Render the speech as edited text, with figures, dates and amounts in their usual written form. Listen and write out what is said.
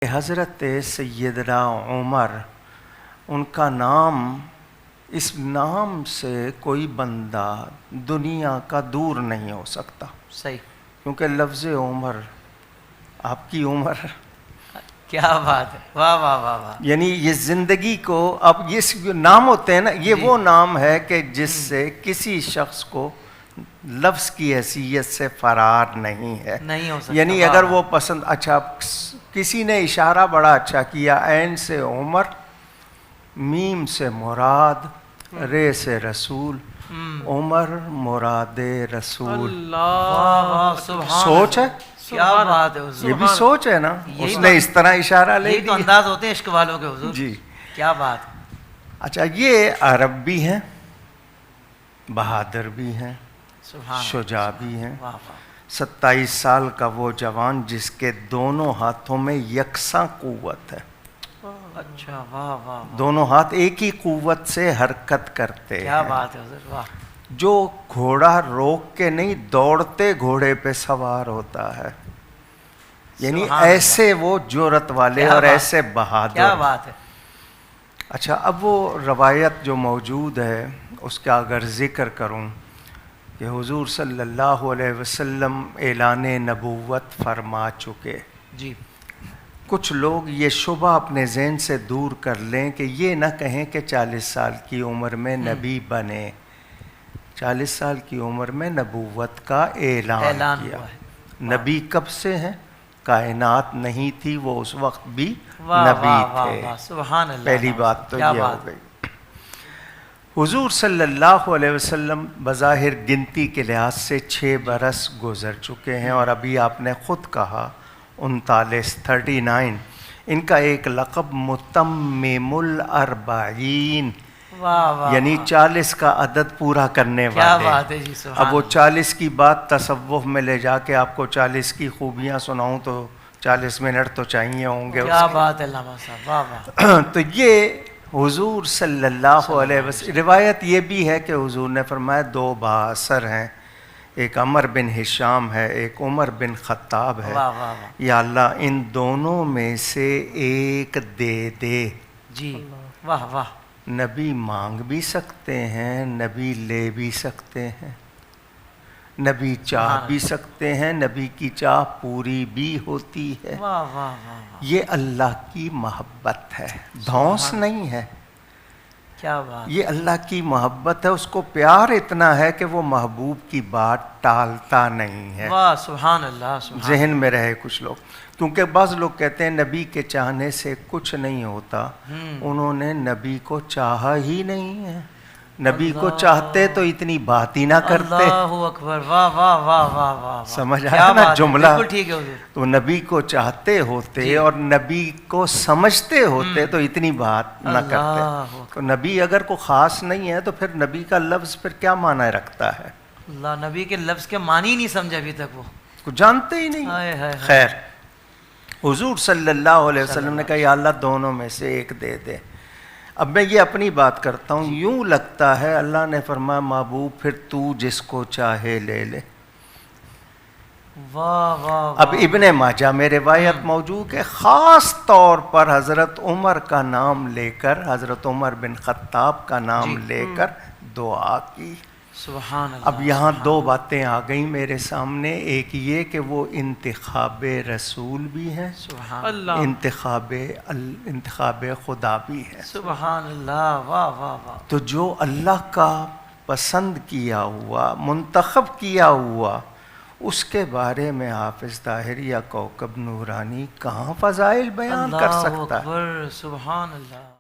حضرت سیدنا عمر، ان کا نام، اس نام سے کوئی بندہ دنیا کا دور نہیں ہو سکتا. صحیح. کیونکہ لفظ عمر، آپ کی عمر، کیا بات ہے، واہ واہ واہ واہ. یعنی یہ زندگی کو، اب یہ نام ہوتے ہیں نا، یہ وہ نام ہے کہ جس سے کسی شخص کو لفظ کی حیثیت سے فرار نہیں ہے. نہیں ہو سکتا. یعنی اگر وہ پسند، اچھا کسی نے اشارہ بڑا اچھا کیا، عین سے عمر، میم سے مراد، رے سے رسول، عمر مراد رسول. اللہ، سبحان. سوچ ہے، کیا بات ہے حضور. یہ بھی سوچ ہے نا. اس نے اس طرح اشارہ لے یہی تو انداز ہوتے ہیں عشق والوں کے حضور. جی کیا بات. اچھا، یہ عرب بھی ہیں، بہادر بھی ہیں، شجاع بھی ہیں. 27 سال کا وہ جوان جس کے دونوں ہاتھوں میں یکساں قوت ہے. اچھا، واہ واہ. دونوں ہاتھ ایک ہی قوت سے حرکت کرتے ہیں. کیا بات ہے حضور، واہ. جو گھوڑا روک کے نہیں، دوڑتے گھوڑے پہ سوار ہوتا ہے. یعنی ایسے وہ جرأت والے اور ایسے بہادر. کیا بات ہے. اچھا، اب وہ روایت جو موجود ہے اس کا اگر ذکر کروں کہ حضور صلی اللہ علیہ وسلم اعلان نبوت فرما چکے. جی. کچھ لوگ یہ شبہ اپنے ذہن سے دور کر لیں کہ یہ نہ کہیں کہ 40 سال کی عمر میں نبی بنے. 40 سال کی عمر میں نبوت کا اعلان کیا. نبی کب سے ہیں؟ کائنات نہیں تھی وہ اس وقت بھی نبی تھے. سبحان اللہ. پہلی بات تو یہ ہو گئی. حضور صلی اللہ علیہ وسلم بظاہر گنتی کے لحاظ سے 6 برس گزر چکے ہیں، اور ابھی آپ نے خود کہا 39. ان کا ایک لقب متمم الاربعین، یعنی 40 کا عدد پورا کرنے والے. کیا بات ہے جی. اب وہ 40 کی بات تصوف میں لے جا کے آپ کو 40 کی خوبیاں سناؤں تو 40 منٹ تو چاہیے ہوں گے. کیا بات ہے علامہ صاحب، واہ واہ. تو یہ حضور صلی اللہ علیہ وسلم، روایت یہ بھی ہے کہ حضور نے فرمایا 2 بااثر ہیں، ایک عمر بن ہشام ہے، ایک عمر بن خطاب ہے. یا اللہ ان دونوں میں سے ایک دے دے. جی، واہ واہ. نبی مانگ بھی سکتے ہیں، نبی لے بھی سکتے ہیں، نبی چاہ بھی سکتے ہیں، نبی کی چاہ پوری بھی ہوتی ہے. یہ اللہ کی محبت ہے، دھونس نہیں ہے. کیا بات. یہ اللہ کی محبت ہے. اس کو پیار اتنا ہے کہ وہ محبوب کی بات ٹالتا نہیں ہے. واہ، سبحان اللہ. ذہن میں رہے کچھ لوگ، کیونکہ بعض لوگ کہتے ہیں نبی کے چاہنے سے کچھ نہیں ہوتا. انہوں نے نبی کو چاہا ہی نہیں ہے. نبی کو چاہتے تو اتنی بات ہی نہ کرتے. اللہ اکبر. واہ واہ واہ واہ واہ. سمجھ آیا نا جملہ. بالکل ٹھیک ہے حضور. تو نبی کو چاہتے ہوتے اور نبی کو سمجھتے ہوتے تو اتنی بات نہ کرتے. تو نبی اگر کوئی خاص نہیں ہے تو پھر نبی کا لفظ پھر کیا معنی رکھتا ہے؟ اللہ، نبی کے لفظ کے معنی نہیں سمجھے ابھی تک، وہ کو جانتے ہی نہیں. خیر، حضور صلی اللہ علیہ وسلم نے کہا یا اللہ دونوں میں سے ایک دے دے. اب میں یہ اپنی بات کرتا ہوں، یوں لگتا ہے اللہ نے فرمایا محبوب پھر تو جس کو چاہے لے لے. واہ واہ. اب ابن ماجہ میں روایت موجود ہے، خاص طور پر حضرت عمر کا نام لے کر، حضرت عمر بن خطاب کا نام لے کر دعا کی. سبحان اللہ. اب یہاں 2 باتیں آ گئیں میرے سامنے. ایک یہ کہ وہ انتخاب رسول بھی ہیں، سبحان اللہ. انتخاب خدا بھی ہے. سبحان اللہ. واہ واہ واہ. تو جو اللہ کا پسند کیا ہوا، منتخب کیا ہوا، اس کے بارے میں حافظ طاہر یا کوکب نورانی کہاں فضائل بیان کر سکتا ہے؟ سبحان اللہ.